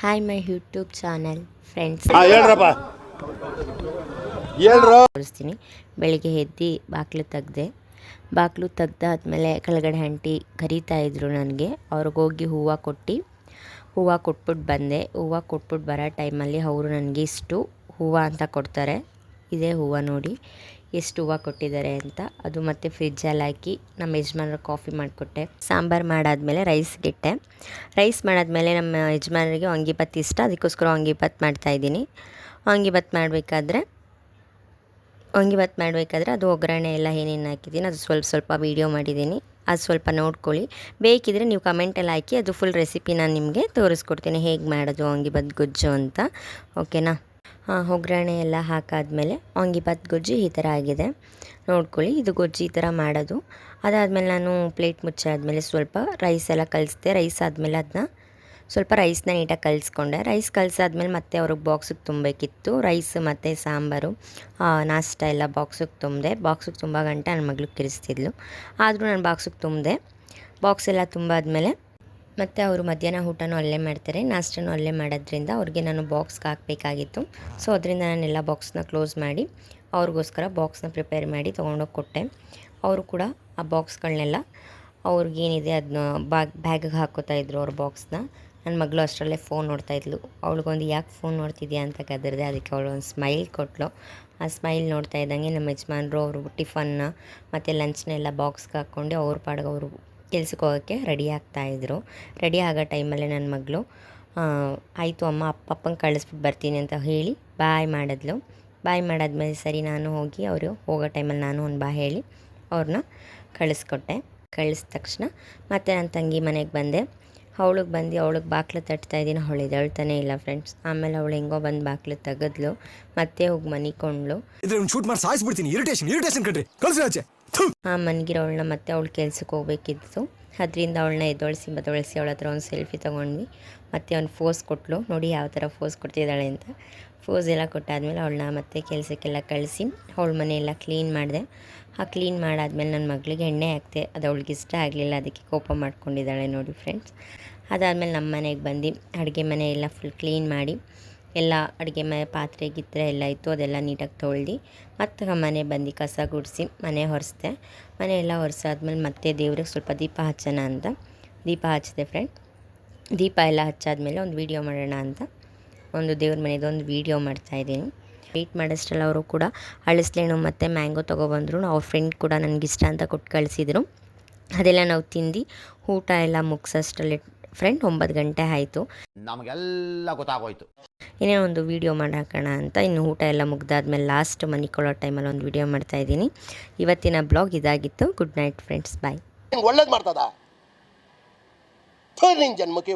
Hi my YouTube channel friends ತೋರಿಸ್ತೀನಿ. ಬೆಳಿಗ್ಗೆ ಎದ್ದು ಬಾಗಿಲು ತೆಗ್ದಾದ್ಮೇಲೆ ಕೆಳಗಡೆ ಆಂಟಿ ಕರೀತಾ ಇದ್ರು ನನಗೆ. ಅವ್ರಿಗೋಗಿ ಹೂವು ಕೊಟ್ಬಿಟ್ಟು ಬಂದೆ. ಹೂವು ಕೊಟ್ಬಿಟ್ಟು ಬರೋ ಟೈಮಲ್ಲಿ ಅವರು ನನಗೆ ಇಷ್ಟು ಹೂವು ಅಂತ ಕೊಡ್ತಾರೆ. ಇದೇ ಹೂವು ನೋಡಿ ಎಷ್ಟು ಹೂವು ಕೊಟ್ಟಿದ್ದಾರೆ ಅಂತ. ಅದು ಮತ್ತು ಫ್ರಿಜ್ಜಲ್ಲಿ ಹಾಕಿ ನಮ್ಮ ಯಜಮಾನ್ರಿಗೆ ಕಾಫಿ ಮಾಡಿಕೊಟ್ಟೆ. ಸಾಂಬಾರು ಮಾಡಾದಮೇಲೆ ರೈಸ್ ಮಾಡಾದಮೇಲೆ ನಮ್ಮ ಯಜಮಾನರಿಗೆ ವಾಂಗಿಬಾತ್ ಇಷ್ಟ, ಅದಕ್ಕೋಸ್ಕರ ವಾಂಗಿಬಾತ್ ಮಾಡ್ತಾಯಿದ್ದೀನಿ. ವಾಂಗಿಬಾತ್ ಮಾಡಬೇಕಾದ್ರೆ ಅದು ಒಗ್ಗರಣೆ ಎಲ್ಲ ಏನೇನು ಹಾಕಿದ್ದೀನಿ ಅದು ಸ್ವಲ್ಪ ವೀಡಿಯೋ ಮಾಡಿದ್ದೀನಿ. ಅದು ಸ್ವಲ್ಪ ನೋಡ್ಕೊಳ್ಳಿ. ಬೇಕಿದ್ದರೆ ನೀವು ಕಮೆಂಟಲ್ಲಿ ಹಾಕಿ, ಅದು ಫುಲ್ ರೆಸಿಪಿ ನಾನು ನಿಮಗೆ ತೋರಿಸ್ಕೊಡ್ತೀನಿ ಹೇಗೆ ಮಾಡೋದು ವಾಂಗಿಬಾತ್ ಗೊಜ್ಜು ಅಂತ. ಓಕೆನಾ? ಒಗ್ಗರಣೆ ಎಲ್ಲ ಹಾಕಾದ್ಮೇಲೆ ವಾಂಗಿಬಾತ್ ಗೊಜ್ಜು ಈ ಥರ ಆಗಿದೆ ನೋಡ್ಕೊಳ್ಳಿ. ಇದು ಗೊಜ್ಜು ಈ ಥರ ಮಾಡೋದು. ಅದಾದಮೇಲೆ ನಾನು ಪ್ಲೇಟ್ ಮುಚ್ಚಾದ್ಮೇಲೆ ಸ್ವಲ್ಪ ರೈಸ್ ಎಲ್ಲ ಕಲಿಸ್ದೆ. ರೈಸ್ ಆದಮೇಲೆ ಅದನ್ನ ಸ್ವಲ್ಪ ರೈಸ್ನ ನೀಟಾಗಿ ಕಲಿಸ್ಕೊಂಡೆ. ರೈಸ್ ಕಲಿಸಾದ್ಮೇಲೆ ಮತ್ತೆ ಅವ್ರಿಗೆ ಬಾಕ್ಸಿಗೆ ತುಂಬಬೇಕಿತ್ತು. ರೈಸ್ ಮತ್ತು ಸಾಂಬಾರು ನಾಷ್ಟ ಎಲ್ಲ ಬಾಕ್ಸಿಗೆ ತುಂಬಿದೆ. ಬಾಕ್ಸಿಗೆ ತುಂಬ ಗಂಟೆ ನನ್ನ ಮಗಳು ಕಿರಿಸ್ತಿದ್ಲು, ಆದರೂ ನಾನು ಬಾಕ್ಸಿಗೆ ತುಂಬಿದೆ. ಬಾಕ್ಸ್ ಎಲ್ಲ ತುಂಬಾದ್ಮೇಲೆ ಮತ್ತು ಅವರು ಮಧ್ಯಾಹ್ನ ಊಟನೂ ಅಲ್ಲೇ ಮಾಡ್ತಾರೆ, ನಾಷ್ಟನೂ ಅಲ್ಲೇ ಮಾಡೋದ್ರಿಂದ ಅವ್ರಿಗೆ ನಾನು ಬಾಕ್ಸ್ಗೆ ಹಾಕಬೇಕಾಗಿತ್ತು. ಸೊ ಅದರಿಂದ ನಾನೆಲ್ಲ ಬಾಕ್ಸ್ನ ಕ್ಲೋಸ್ ಮಾಡಿ ಅವ್ರಿಗೋಸ್ಕರ ಬಾಕ್ಸ್ನ ಪ್ರಿಪೇರ್ ಮಾಡಿ ತೊಗೊಂಡೋಗಿ ಕೊಟ್ಟೆ. ಅವರು ಕೂಡ ಆ ಬಾಕ್ಸ್ಗಳನ್ನೆಲ್ಲ ಅವ್ರಿಗೇನಿದೆ ಅದನ್ನ ಬ್ಯಾಗಿಗೆ ಹಾಕೋತಾಯಿದ್ರು ಅವ್ರ ಬಾಕ್ಸ್ನ. ನನ್ನ ಮಗಳು ಅಷ್ಟರಲ್ಲೇ ಫೋನ್ ನೋಡ್ತಾಯಿದ್ಲು. ಅವಳಿಗೊಂದು ಯಾಕೆ ಫೋನ್ ನೋಡ್ತಿದ್ಯಾ ಅಂತ ಕದರಿದೆ. ಅದಕ್ಕೆ ಅವಳು ಒಂದು ಸ್ಮೈಲ್ ಕೊಟ್ಟಳು. ಆ ಸ್ಮೈಲ್ ನೋಡ್ತಾ ಇದ್ದಂಗೆ ನಮ್ಮ ಯಜಮಾನರು ಅವರು ಟಿಫನ್ನ ಮತ್ತು ಲಂಚ್ನೆಲ್ಲ ಬಾಕ್ಸ್ಗೆ ಹಾಕ್ಕೊಂಡು ಅವ್ರ ಪಾಡಿಗೆ ಅವರು ಕೆಲ್ಸಕ್ಕೆ ಹೋಗೋಕ್ಕೆ ರೆಡಿ ಆಗ್ತಾಯಿದ್ರು. ರೆಡಿ ಆಗೋ ಟೈಮಲ್ಲೇ ನನ್ನ ಮಗಳು ಆಯಿತು ಅಮ್ಮ ಅಪ್ಪಂಗೆ ಕಳಿಸ್ಬಿಟ್ಟು ಬರ್ತೀನಿ ಅಂತ ಹೇಳಿ ಬಾಯ್ ಮಾಡಿದ್ಲು. ಬಾಯ್ ಮಾಡಾದ್ಮೇಲೆ ಸರಿ ನಾನು ಹೋಗಿ ಅವರು ಹೋಗೋ ಟೈಮಲ್ಲಿ ನಾನು ಒಂದು ಬಾಯ್ ಹೇಳಿ ಅವ್ರನ್ನ ಕಳಿಸ್ಕೊಟ್ಟೆ. ಕಳಿಸಿದ ತಕ್ಷಣ ಮತ್ತೆ ನನ್ನ ತಂಗಿ ಮನೆಗೆ ಬಂದೆ. ಅವಳಿಗೆ ಬಾಗಿಲು ತಟ್ತಾಯಿದ್ದೀನಿ. ಅವಳು ಎದ್ದೇಳ್ತಾನೆ ಇಲ್ಲ ಫ್ರೆಂಡ್ಸ್. ಆಮೇಲೆ ಅವಳು ಹೆಂಗೋ ಬಂದು ಬಾಗಿಲು ತೆಗೆದ್ಲು, ಮತ್ತೆ ಹೋಗಿ ಮನಿಕೊಂಡ್ಳು. ಮನ್ಗಿರೋಳನ್ನ ಮತ್ತೆ ಅವಳು ಕೆಲ್ಸಕ್ಕೆ ಹೋಗ್ಬೇಕಿತ್ತು. ಅದರಿಂದ ಅವಳನ್ನ ಎದ್ದೊಳಿಸಿ ಅವಳ ಹತ್ರ ಒಂದು ಸೆಲ್ಫಿ ತೊಗೊಂಡ್ವಿ. ಮತ್ತು ಒಂದು ಫೋಸ್ ಕೊಟ್ಟಳು. ನೋಡಿ ಯಾವ ಥರ ಫೋಸ್ ಕೊಡ್ತಿದ್ದಾಳೆ ಅಂತ. ಫೋಸ್ ಎಲ್ಲ ಕೊಟ್ಟಾದ್ಮೇಲೆ ಅವಳನ್ನ ಮತ್ತೆ ಕೆಲಸಕ್ಕೆಲ್ಲ ಕಳಿಸಿ ಅವಳ ಮನೆಯೆಲ್ಲ ಕ್ಲೀನ್ ಮಾಡಿದೆ. ಆ ಕ್ಲೀನ್ ಮಾಡಾದ್ಮೇಲೆ ನನ್ನ ಮಗಳಿಗೆ ಎಣ್ಣೆ ಹಾಕ್ತೆ. ಅದು ಅವಳಿಗೆ ಇಷ್ಟ ಆಗಲಿಲ್ಲ, ಅದಕ್ಕೆ ಕೋಪ ಮಾಡ್ಕೊಂಡಿದ್ದಾಳೆ ನೋಡಿ ಫ್ರೆಂಡ್ಸ್. ಅದಾದಮೇಲೆ ನಮ್ಮ ಮನೆಗೆ ಬಂದು ಅಡುಗೆ ಮನೆ ಎಲ್ಲ ಫುಲ್ ಕ್ಲೀನ್ ಮಾಡಿ ಎಲ್ಲ ಅಡುಗೆ ಮನೆ ಪಾತ್ರೆ ಗಿತ್ರೆ ಎಲ್ಲ ಇತ್ತು, ಅದೆಲ್ಲ ನೀಟಾಗಿ ತೊಳ್ದು ಮತ್ತು ಮನೆ ಬಂದು ಕಸ ಗುಡಿಸಿ ಮನೆ ಒರೆಸ್ದೆ. ಮನೆ ಎಲ್ಲ ಒರೆಸಾದ್ಮೇಲೆ ಮತ್ತೆ ದೇವ್ರಿಗೆ ಸ್ವಲ್ಪ ದೀಪ ಹಚ್ಚೋಣ ಅಂತ ದೀಪ ಹಚ್ಚಿದೆ ಫ್ರೆಂಡ್. ದೀಪ ಎಲ್ಲ ಹಚ್ಚಾದ್ಮೇಲೆ ಒಂದು ವೀಡಿಯೋ ಮಾಡೋಣ ಅಂತ ಒಂದು ದೇವ್ರ ಮನೆಯದೊಂದು ವೀಡಿಯೋ ಮಾಡ್ತಾಯಿದ್ದೀನಿ. ವೆಯ್ಟ್ ಮಾಡೋಷ್ಟರಲ್ಲಿ ಅವರು ಕೂಡ ಅಳಿಸ್ಲೇಣು ಮತ್ತು ಮ್ಯಾಂಗೋ ತೊಗೊಬಂದರು. ಅವ್ರ ಫ್ರೆಂಡ್ ಕೂಡ ನನಗಿಷ್ಟ ಅಂತ ಕೊಟ್ಟು ಕಳಿಸಿದರು. ಅದೆಲ್ಲ ನಾವು ತಿಂದು ಊಟ ಎಲ್ಲ ಮುಗಿಸೋಷ್ಟರಲ್ಲಿ ಫ್ರೆಂಡ್ 9 ಗಂಟೆ ಆಯಿತು. ನಮಗೆಲ್ಲ ಗೊತ್ತಾಗೋಯ್ತು. ಇನ್ನೇ ಒಂದು ವೀಡಿಯೋ ಮಾಡಾಕೋಣ ಅಂತ ಇನ್ನು ಊಟ ಎಲ್ಲ ಮುಗ್ದಾದ್ಮೇಲೆ ಲಾಸ್ಟ್ ಮನಿಕೊಳ್ಳೋ ಟೈಮಲ್ಲಿ ಒಂದು ವೀಡಿಯೋ ಮಾಡ್ತಾಯಿದ್ದೀನಿ. ಇವತ್ತಿನ ಬ್ಲಾಗ್ ಇದಾಗಿತ್ತು. ಗುಡ್ ನೈಟ್ ಫ್ರೆಂಡ್ಸ್, ಬಾಯ್. ಒಳ್ಳೇದು ಮಾಡ್ತದ ಜನ್ಮಕ್ಕೆ